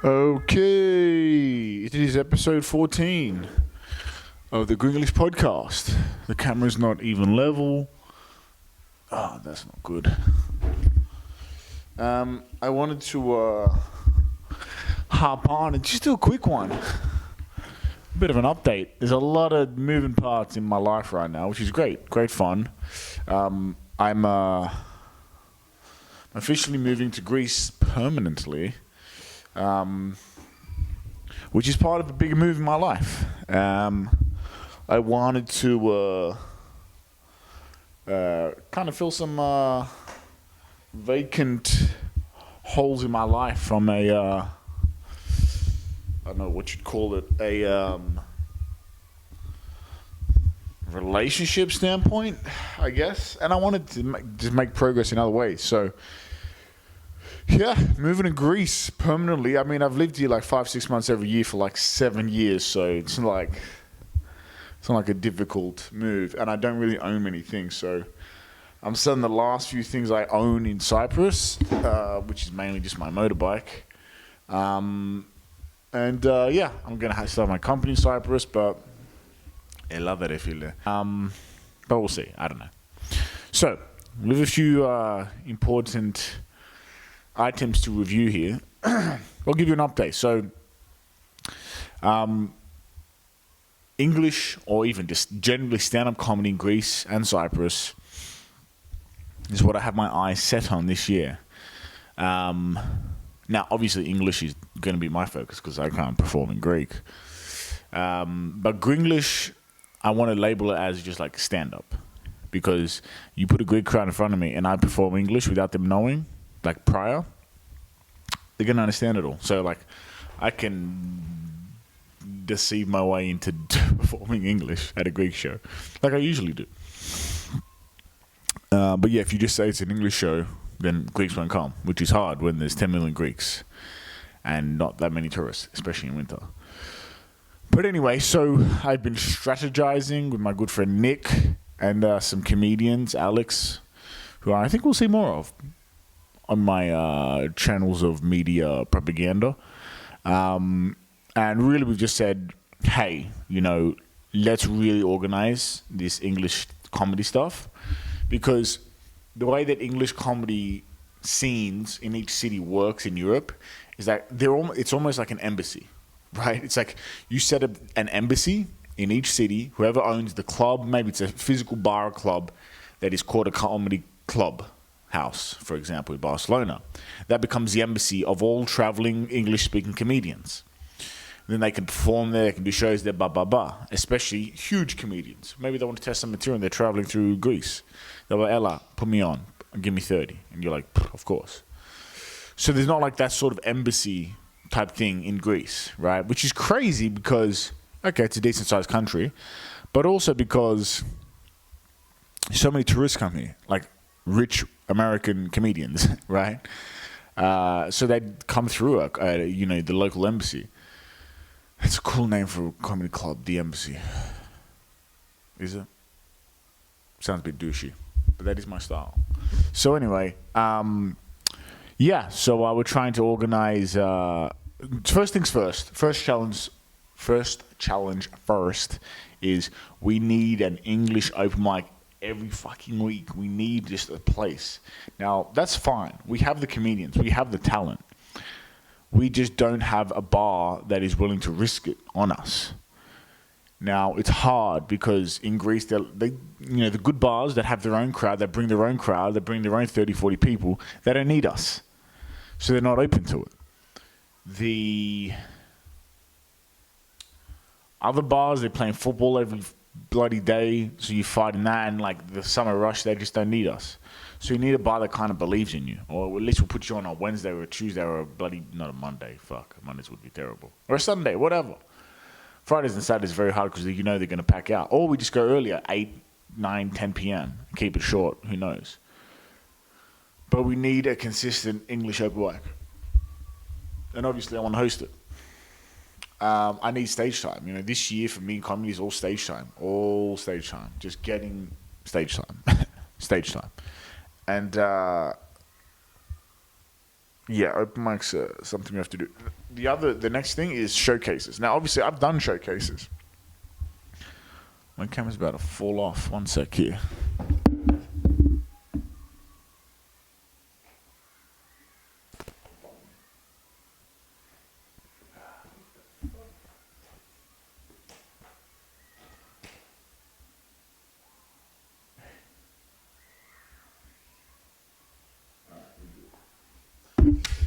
Okay, it is episode 14 of the Grenglish podcast. The camera's not even level. Oh, that's not good. I wanted to hop on and just do a quick one. A bit of an update. There's a lot of moving parts in my life right now, which is great. Great fun. I'm officially moving to Greece permanently. Which is part of a bigger move in my life. I wanted to kind of fill some vacant holes in my life from a I don't know what you'd call it, a relationship standpoint, I guess. And I wanted to just make progress in other ways. So yeah, moving to Greece permanently. I mean, I've lived here like 5-6 months every year for like 7 years, so it's not like a difficult move, and I don't really own many things, so I'm selling the last few things I own in Cyprus, which is mainly just my motorbike. Yeah, I'm gonna start my company in Cyprus, but but we'll see. I don't know. So we have a few important items to review here. I'll give you an update. So, English, or even just generally stand-up comedy in Greece and Cyprus, is what I have my eyes set on this year. Now, obviously, English is going to be my focus because I can't perform in Greek. But Grenglish, I want to label it as just like stand-up, because you put a Greek crowd in front of me and I perform English without them knowing, like prior, they're going to understand it all. So, like, I can deceive my way into performing English at a Greek show, like I usually do. But yeah, if you just say it's an English show, then Greeks won't come, which is hard when there's 10 million Greeks and not that many tourists, especially in winter. But anyway, so I've been strategizing with my good friend Nick and some comedians, Alex, who I think we'll see more of on my channels of media propaganda. And really we've just said, hey, let's really organize this English comedy stuff, because the way that English comedy scenes in each city works in Europe is that it's almost like an embassy, right? It's like you set up an embassy in each city. Whoever owns the club, maybe it's a physical bar or club that is called a comedy club house, for example, in Barcelona. That becomes the embassy of all traveling English-speaking comedians. Then they can perform there, they can do shows there, especially huge comedians. Maybe they want to test some material and they're traveling through Greece. They're like, Ella, put me on, give me 30. And you're like, of course. So there's not like that sort of embassy type thing in Greece, right? Which is crazy because, okay, it's a decent-sized country, but also because so many tourists come here, like rich American comedians, right? So they'd come through, the local embassy. It's a cool name for a comedy club, the Embassy. Is it? Sounds a bit douchey, but that is my style. So anyway, yeah, so we're trying to organize, first things first. First challenge first is we need an English open mic every fucking week. We need just a place. Now, that's fine. We have the comedians. We have the talent. We just don't have a bar that is willing to risk it on us. Now, it's hard because in Greece, the good bars that have their own crowd, that bring their own crowd, that bring their own 30, 40 people, they don't need us. So they're not open to it. The other bars, they're playing football every bloody day, so you fight in that, and like the summer rush, they just don't need us. So you need a bar that kind of believes in you, or at least will put you on a Wednesday or a Tuesday or not a Monday. Fuck, Mondays would be terrible. Or a Sunday, whatever. Fridays and Saturdays is very hard because they're going to pack out. Or we just go earlier, 8, 9, 10 p.m. Keep it short, who knows. But we need a consistent English open mic. And obviously I want to host it. I need stage time. This year for me, comedy is all stage time. All stage time. Just getting stage time. Stage time. And yeah, open mics are something we have to do. the next thing is showcases. Now, obviously, I've done showcases. My camera's about to fall off. One sec here.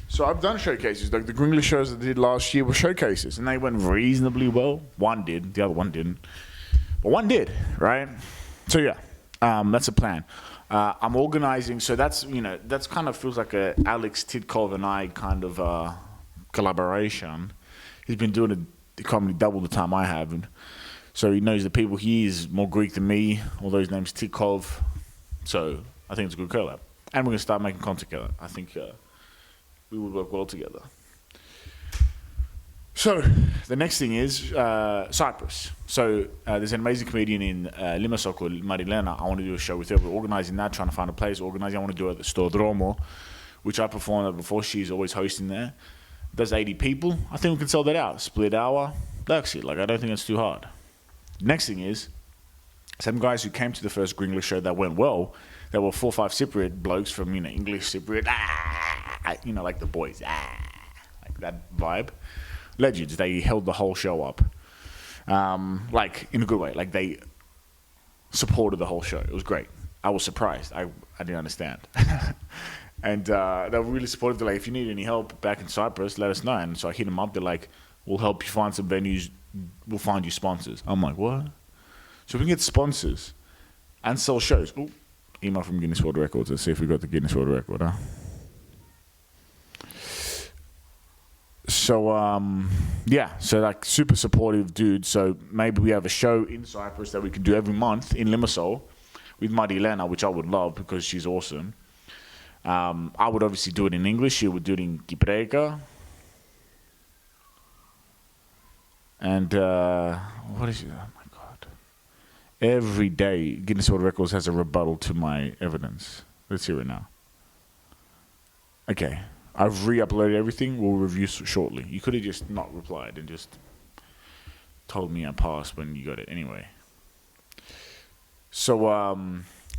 So I've done showcases. Like the Grenglish shows that I did last year were showcases, and they went reasonably well. One did, the other one didn't, but one did, right? So yeah, that's a plan. I'm organizing, so that's kind of feels like a Alex Tidkov and I kind of collaboration. He's been doing the comedy double the time I have, and so he knows the people. He is more Greek than me. Although his name's Tidkov, so I think it's a good collab, and we're gonna start making content together. I think. We would work well together. So the next thing is Cyprus. So there's an amazing comedian in Limassol called Marilena. I want to do a show with her. We're organising that, trying to find a place. Organising. I want to do it at the Stordromo, which I performed at before. She's always hosting there. There's 80 people. I think we can sell that out. Split hour. That's it. Like I don't think it's too hard. Next thing is some guys who came to the first Grenglish show that went well. There were 4 or 5 Cypriot blokes from English Cypriot. Like the boys, like that vibe. Legends, they held the whole show up, like in a good way. Like they supported the whole show. It was great. I was surprised. I didn't understand, and they were really supportive. They're like, if you need any help back in Cyprus, let us know. And so I hit them up. They're like, we'll help you find some venues. We'll find you sponsors. I'm like, what? So we can get sponsors and sell shows. Ooh, email from Guinness World Records. Let's see if we got the Guinness World Record. Huh? So, so like super supportive dude. So maybe we have a show in Cyprus that we can do every month in Limassol with Marilena, which I would love because she's awesome. I would obviously do it in English. She would do it in Kypriota. And what is it? Oh my God. Every day, Guinness World Records has a rebuttal to my evidence. Let's hear it now. Okay. I've re-uploaded everything. We'll review shortly. You could have just not replied and just told me I passed when you got it anyway. So a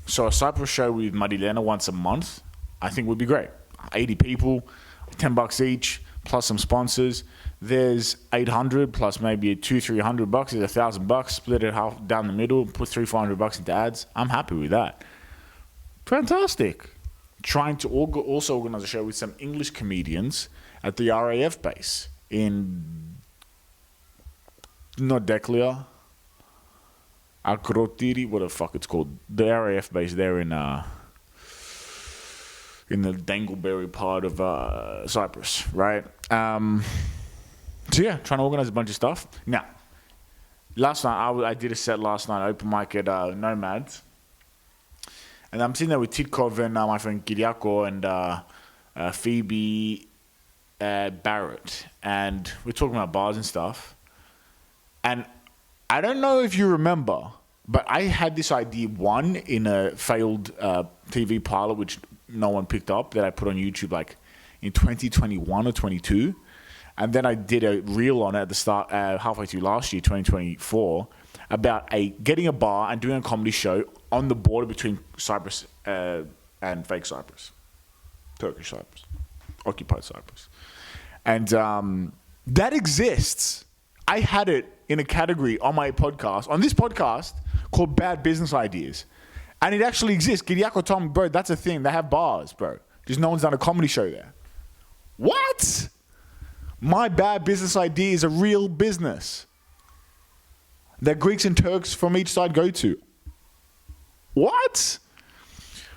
Cyprus show with Marilena once a month, I think would be great. 80 people, $10 each, plus some sponsors. There's 800 plus maybe $200-300. There's $1,000. Split it half down the middle. Put $300-400 into ads. I'm happy with that. Fantastic. Trying to also organize a show with some English comedians at the RAF base in not Declia, Akrotiri, what the fuck it's called. The RAF base there in the Dangleberry part of Cyprus, right? So yeah, trying to organize a bunch of stuff. Now, last night I did a set last night, open mic at Nomads. And I'm sitting there with Tidkov and my friend Kyriako and Phoebe Barrett. And we're talking about bars and stuff. And I don't know if you remember, but I had this idea, one, in a failed TV pilot, which no one picked up, that I put on YouTube like in 2021 or 22. And then I did a reel on it at the start, halfway through last year, 2024, about getting a bar and doing a comedy show on the border between Cyprus and fake Cyprus, Turkish Cyprus, occupied Cyprus. And that exists. I had it in a category on my podcast, on this podcast, called Bad Business Ideas. And it actually exists. Kyriako told me, bro, that's a thing. They have bars, bro. Just no one's done a comedy show there. What? My bad business idea is a real business that Greeks and Turks from each side go to. What?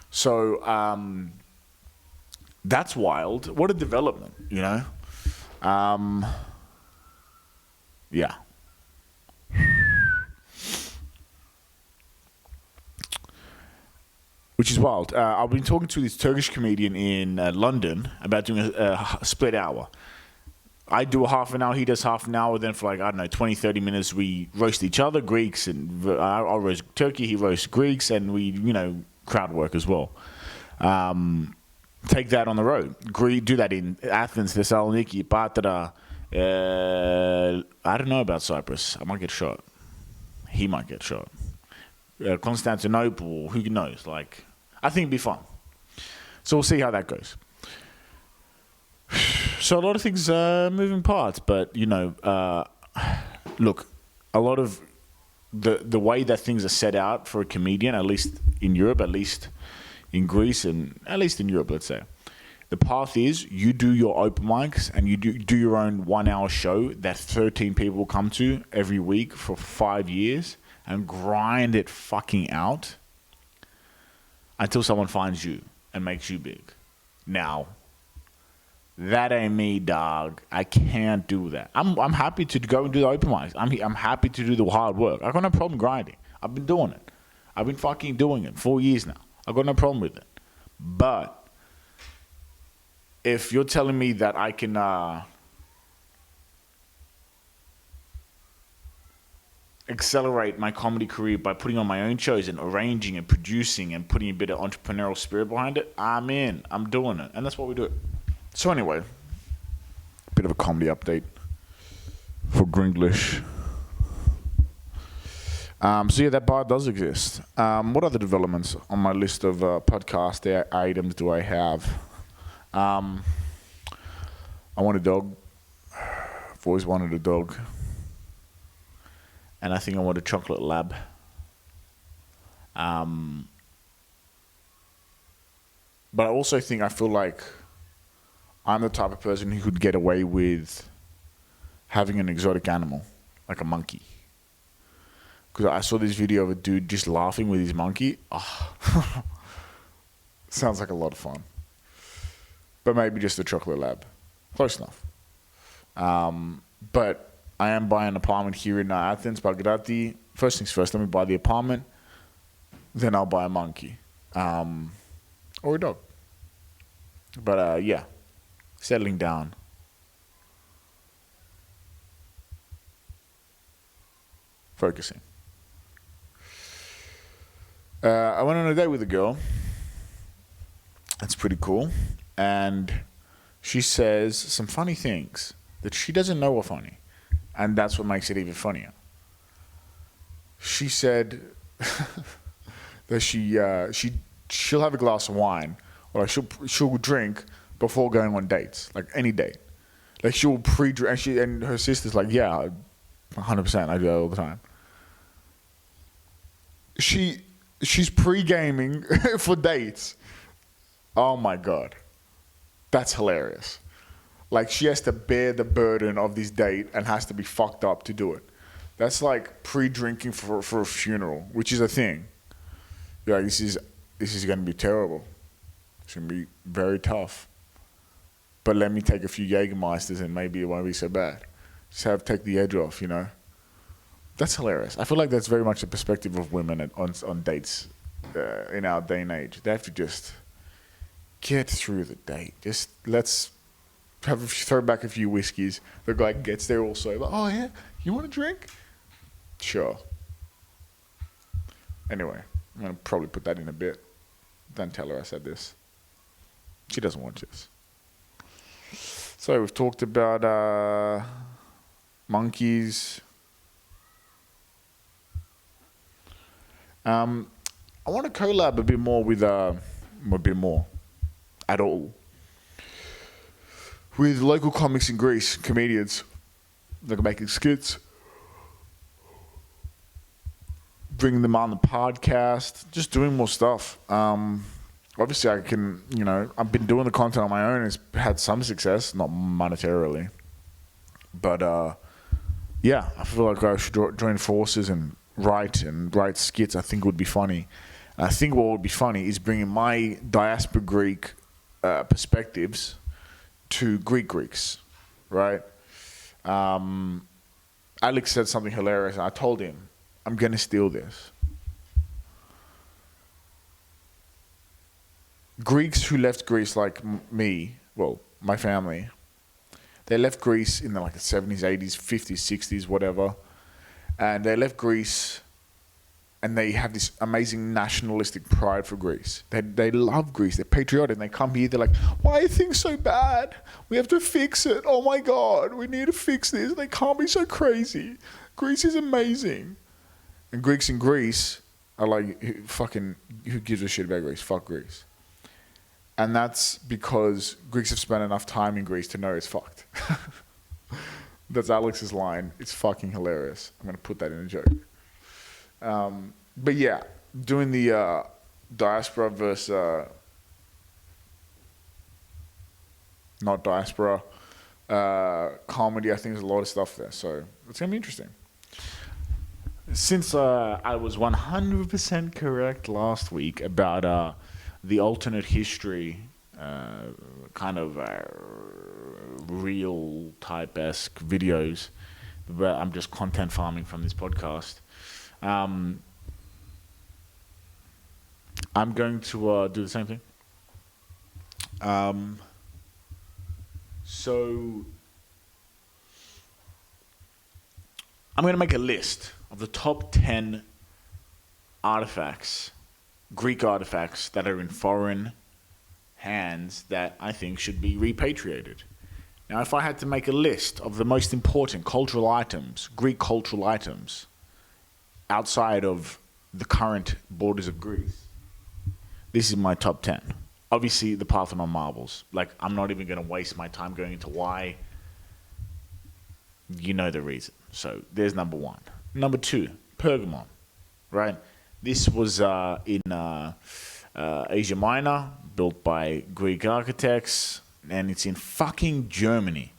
So that's wild. What a development, you know? Yeah. Which is wild. I've been talking to this Turkish comedian in London about doing a split hour. I do a half an hour, he does half an hour, then for 20, 30 minutes we roast each other, Greeks, and I'll roast Turkey, he roasts Greeks, and we, crowd work as well. Take that on the road. Do that in Athens, Thessaloniki, Patra, I don't know about Cyprus. I might get shot. He might get shot. Constantinople, who knows? Like, I think it'd be fun. So we'll see how that goes. So a lot of things moving parts, but look, a lot of the way that things are set out for a comedian, at least in Europe, at least in Greece, and at least in Europe, let's say, the path is you do your open mics and you do your own 1 hour show that 13 people come to every week for 5 years and grind it fucking out until someone finds you and makes you big. Now, that ain't me, dog. I can't do that. I'm happy to go and do the open mics. I'm happy to do the hard work. I got no problem grinding. I've been doing it. I've been fucking doing it 4 years now. I got no problem with it. But if you're telling me that I can accelerate my comedy career by putting on my own shows and arranging and producing and putting a bit of entrepreneurial spirit behind it, I'm in. I'm doing it. And that's what we do. So anyway, a bit of a comedy update for Grenglish. So yeah, that bar does exist. What other developments on my list of podcast items do I have? I want a dog. I've always wanted a dog. And I think I want a chocolate lab. But I also think I feel like I'm the type of person who could get away with having an exotic animal, like a monkey. Because I saw this video of a dude just laughing with his monkey. Oh. Sounds like a lot of fun. But maybe just a chocolate lab. Close enough. But I am buying an apartment here in Athens, Pagrati. First things first, let me buy the apartment. Then I'll buy a monkey. Or a dog. But yeah, settling down. Focusing. I went on a date with a girl. That's pretty cool. And she says some funny things that she doesn't know are funny. And that's what makes it even funnier. She said that she'll have a glass of wine, or she'll drink before going on dates, like any date. Like she'll pre-drink, and her sister's like, yeah, 100%, I do that all the time. She's pre-gaming for dates. Oh my God. That's hilarious. Like she has to bear the burden of this date and has to be fucked up to do it. That's like pre-drinking for a funeral, which is a thing. Yeah, this is going to be terrible. It's going to be very tough. But let me take a few Jägermeisters and maybe it won't be so bad. Just take the edge off, you know. That's hilarious. I feel like that's very much the perspective of women on dates in our day and age. They have to just get through the date. Just let's throw back a few whiskeys. The guy gets there all sober. Oh yeah, you want a drink? Sure. Anyway, I'm gonna probably put that in a bit. Don't tell her I said this. She doesn't watch this. So we've talked about monkeys. I want to collab a bit more with at all with local comics in Greece, comedians that are making skits, bringing them on the podcast, just doing more stuff. Obviously, I can, I've been doing the content on my own. It's had some success, not monetarily, but yeah, I feel like I should join forces and write skits. I think would be funny. I think what would be funny is bringing my diaspora Greek perspectives to Greeks, right? Alex said something hilarious, and I told him, I'm going to steal this. Greeks who left Greece like me, well, my family, they left Greece in the 70s, 80s, 50s, 60s, whatever. And they left Greece and they have this amazing nationalistic pride for Greece. They love Greece. They're patriotic. And they come here. They're like, why are things so bad? We have to fix it. Oh my God, we need to fix this. They can't be so crazy. Greece is amazing. And Greeks in Greece are like, who gives a shit about Greece? Fuck Greece. And that's because Greeks have spent enough time in Greece to know it's fucked. That's Alex's line. It's fucking hilarious. I'm going to put that in a joke. But yeah, doing the diaspora versus not diaspora comedy, I think there's a lot of stuff there. So it's going to be interesting. Since I was 100% correct last week about the alternate history kind of real type-esque videos, but I'm just content farming from this podcast. I'm going to do the same thing. So I'm going to make a list of the top 10 artifacts, Greek artifacts that are in foreign hands that I think should be repatriated. Now, if I had to make a list of the most important cultural items, Greek cultural items, outside of the current borders of Greece, this is my top 10. Obviously, the Parthenon marbles. Like, I'm not even going to waste my time going into why. You know the reason. So, there's number 1. Number 2, Pergamon, right? This was in Asia Minor, built by Greek architects, and it's in fucking Germany.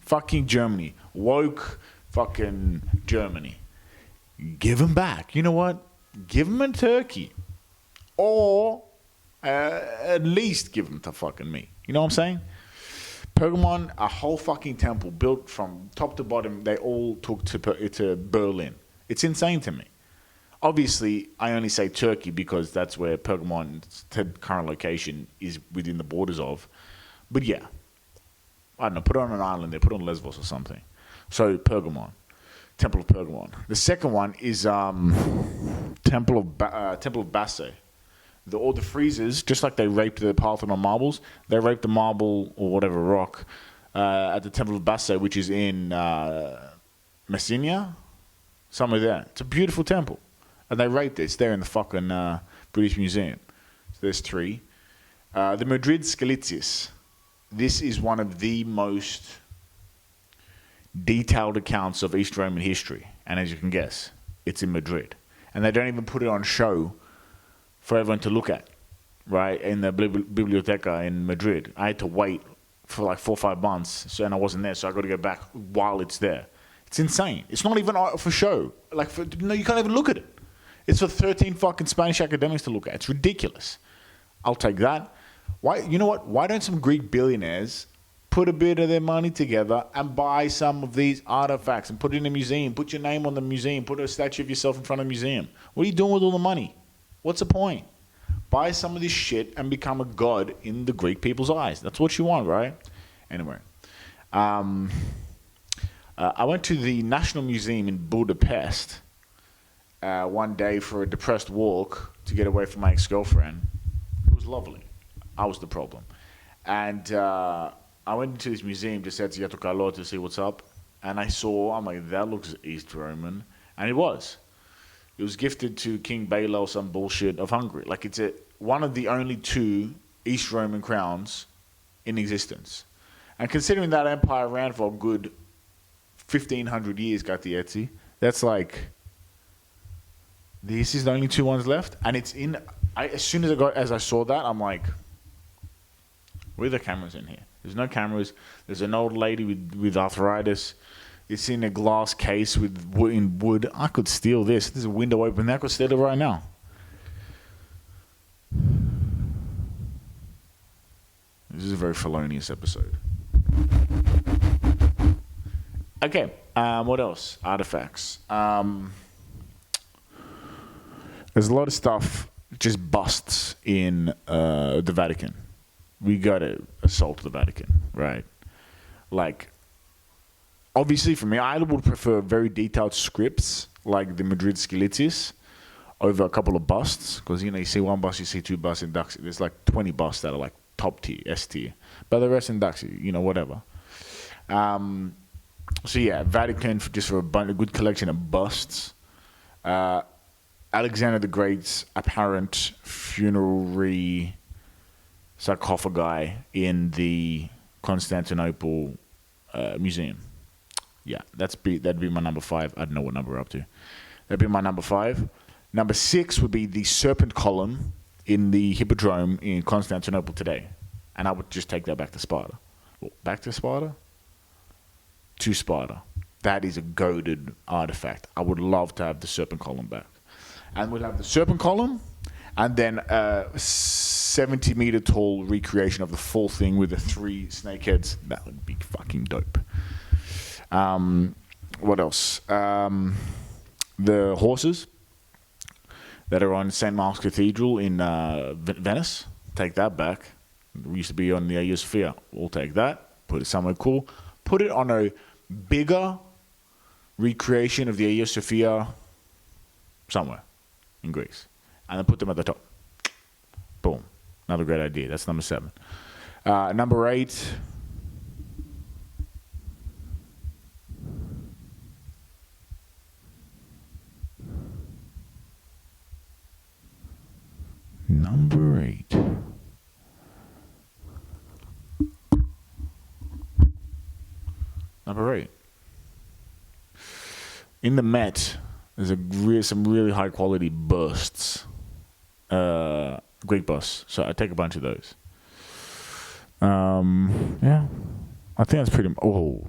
Fucking Germany. Woke fucking Germany. Give them back. You know what? Give them in Turkey. Or at least give them to fucking me. You know what I'm saying? Pergamon, a whole fucking temple built from top to bottom. They all took to Berlin. It's insane to me. Obviously, I only say Turkey because that's where Pergamon's current location is within the borders of. But yeah, I don't know, put it on an island there, put it on Lesbos or something. So Pergamon, Temple of Pergamon. The second one is Temple of Basse. All the friezes, just like they raped the Parthenon marbles, they raped the marble or whatever rock at the Temple of Basse, which is in Messina, somewhere there. It's a beautiful temple. And they raped it. It's there in the fucking British Museum. So there's 3. The Madrid Skeletius. This is one of the most detailed accounts of East Roman history. And as you can guess, it's in Madrid. And they don't even put it on show for everyone to look at, right? In the Biblioteca in Madrid. I had to wait for like 4 or 5 months, and I wasn't there, so I got to go back while it's there. It's insane. It's not even for show. No, you can't even look at it. It's for 13 fucking Spanish academics to look at. It's ridiculous. I'll take that. Why? You know what? Why don't some Greek billionaires put a bit of their money together and buy some of these artifacts and put it in a museum? Put your name on the museum. Put a statue of yourself in front of a museum. What are you doing with all the money? What's the point? Buy some of this shit and become a god in the Greek people's eyes. That's what you want, right? Anyway. I went to the National Museum in Budapest one day for a depressed walk to get away from my ex-girlfriend. It was lovely. I was the problem. And I went into this museum, just said to Kalo to see what's up. And I'm like, that looks East Roman. And it was. It was gifted to King Bela or some bullshit of Hungary. Like, it's one of the only 2 East Roman crowns in existence. And considering that empire ran for a good 1,500 years, Gatietzi, that's like, this is the only 2 ones left. And it's in, as soon as I saw that, I'm like, where are the cameras in here? There's no cameras. There's an old lady with arthritis. It's in a glass case in wood. I could steal this. There's a window open there. I could steal it right now. This is a very felonious episode. Okay. What else? Artifacts. There's a lot of stuff just busts in the Vatican. We got to assault the Vatican, right? Like, obviously, for me, I would prefer very detailed scripts like the Madrid Skeletius over a couple of busts, because you see one bust, you see two busts inductees. There's like 20 busts that are like top tier, S tier, but the rest inductee, whatever. So yeah, Vatican just for a good collection of busts. Alexander the Great's apparent funerary sarcophagi in the Constantinople museum. Yeah, that'd be my number 5. I don't know what number we're up to. That'd be my number 5. Number 6 would be the serpent column in the Hippodrome in Constantinople today. And I would just take that back to Sparta. Well, back to Sparta? To Sparta. That is a goated artifact. I would love to have the serpent column back. And we'll have the serpent column, and then a 70-meter tall recreation of the full thing with the 3 snake heads. That would be fucking dope. What else? The horses that are on St. Mark's Cathedral in Venice. Take that back. It used to be on the Hagia Sophia. We'll take that. Put it somewhere cool. Put it on a bigger recreation of the Hagia Sophia somewhere in Greece. And then put them at the top. Boom. Another great idea. That's number 7. Number 8. Number 8. Number 8. In the Met, there's some really high quality busts, Greek busts. So I take a bunch of those. Yeah, I think that's pretty. Oh,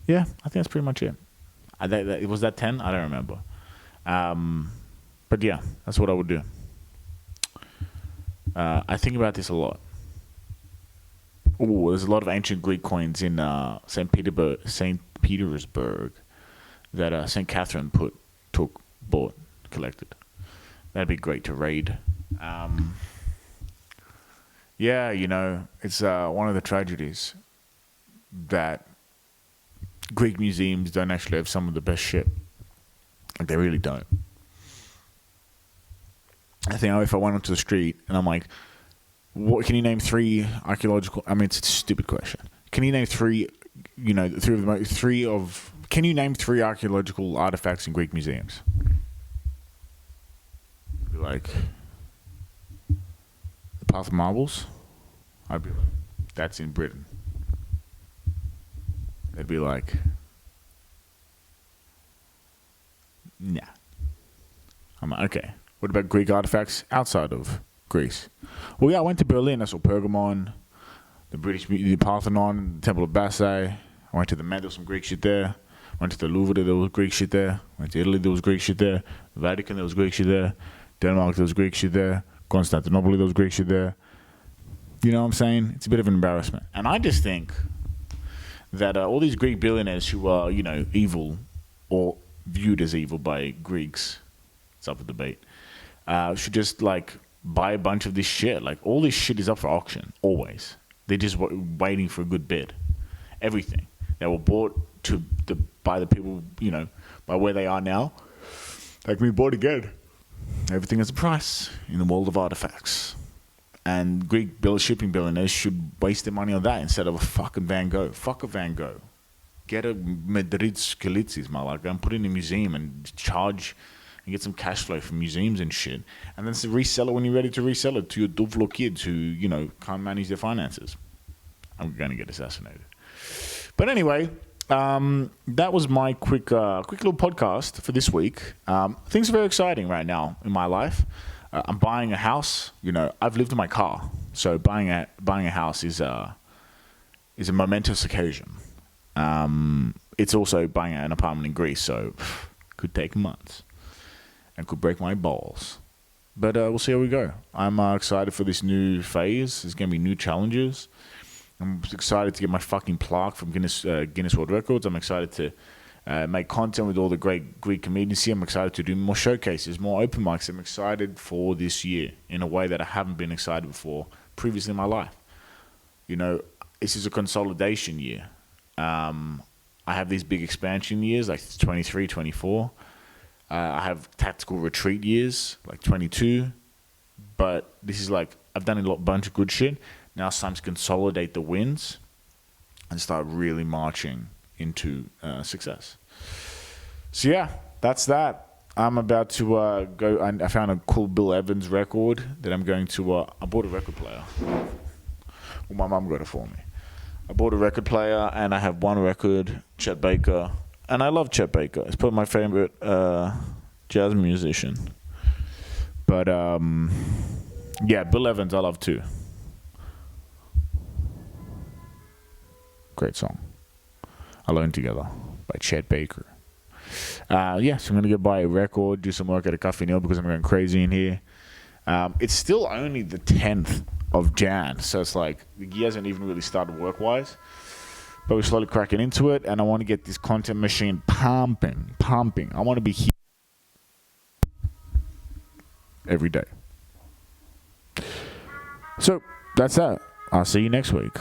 yeah, I think that's pretty much it. Was that 10? I don't remember. But yeah, that's what I would do. I think about this a lot. Oh, there's a lot of ancient Greek coins in St. Petersburg that St. Catherine bought, collected. That'd be great to raid. Yeah, it's one of the tragedies that Greek museums don't actually have some of the best shit. Like, they really don't. I think if I went onto the street and I'm like, what can you name 3 archaeological? I mean, it's a stupid question. Can you name 3? Can you name 3 archaeological artifacts in Greek museums? Like the Bath marbles. I'd be like, that's in Britain. They'd be like, nah. I'm like, okay. What about Greek artifacts outside of Greece? Well, yeah, I went to Berlin. I saw Pergamon, the Parthenon, the Temple of Bassae. I went to the Met. There was some Greek shit there. Went to the Louvre. There was Greek shit there. Went to Italy. There was Greek shit there. The Vatican. There was Greek shit there. Denmark. There was Greek shit there. Constantinople. There was Greek shit there. You know what I'm saying? It's a bit of an embarrassment. And I just think that all these Greek billionaires who are, evil or viewed as evil by Greeks, it's up for debate, should just, buy a bunch of this shit. Like, all this shit is up for auction, always. They're just waiting for a good bid. Everything that were bought by the people, by where they are now, they can be bought again. Everything has a price in the world of artifacts. And Greek shipping billionaires should waste their money on that instead of a fucking Van Gogh. Fuck a Van Gogh. Get a Madrid Skalitsis, malaka, and put it in a museum and charge and get some cash flow from museums and shit. And then resell it when you're ready to resell it to your Duvlo kids who, can't manage their finances. I'm going to get assassinated. But anyway, that was my quick little podcast for this week. Things are very exciting right now in my life. I'm buying a house. I've lived in my car, so buying a house is a momentous occasion. It's also buying an apartment in Greece, so could take months and could break my balls. But we'll see how we go. I'm excited for this new phase. There's going to be new challenges. I'm excited to get my fucking plaque from Guinness World Records. I'm excited to make content with all the great Greek comedians here. I'm excited to do more showcases, more open mics. I'm excited for this year in a way that I haven't been excited before previously in my life. This is a consolidation year. I'm I have these big expansion years, like 23, 24. I have tactical retreat years, like 22. But this is like, I've done a bunch of good shit. Now it's time to consolidate the wins and start really marching into success. So yeah, that's that. I'm about to go, and I found a cool Bill Evans record that I'm going to, I bought a record player. Well, my mum got it for me. I bought a record player, and I have one record, Chet Baker. And I love Chet Baker. It's probably my favorite jazz musician. But, yeah, Bill Evans I love too. Great song. Alone Together by Chet Baker. So I'm going to go buy a record, do some work at a Cafe Nil because I'm going crazy in here. It's still only the 10th of Jan, so it's like the year hasn't even really started work-wise. But we're slowly cracking into it, and I want to get this content machine pumping. I want to be here every day. So, that's that. I'll see you next week.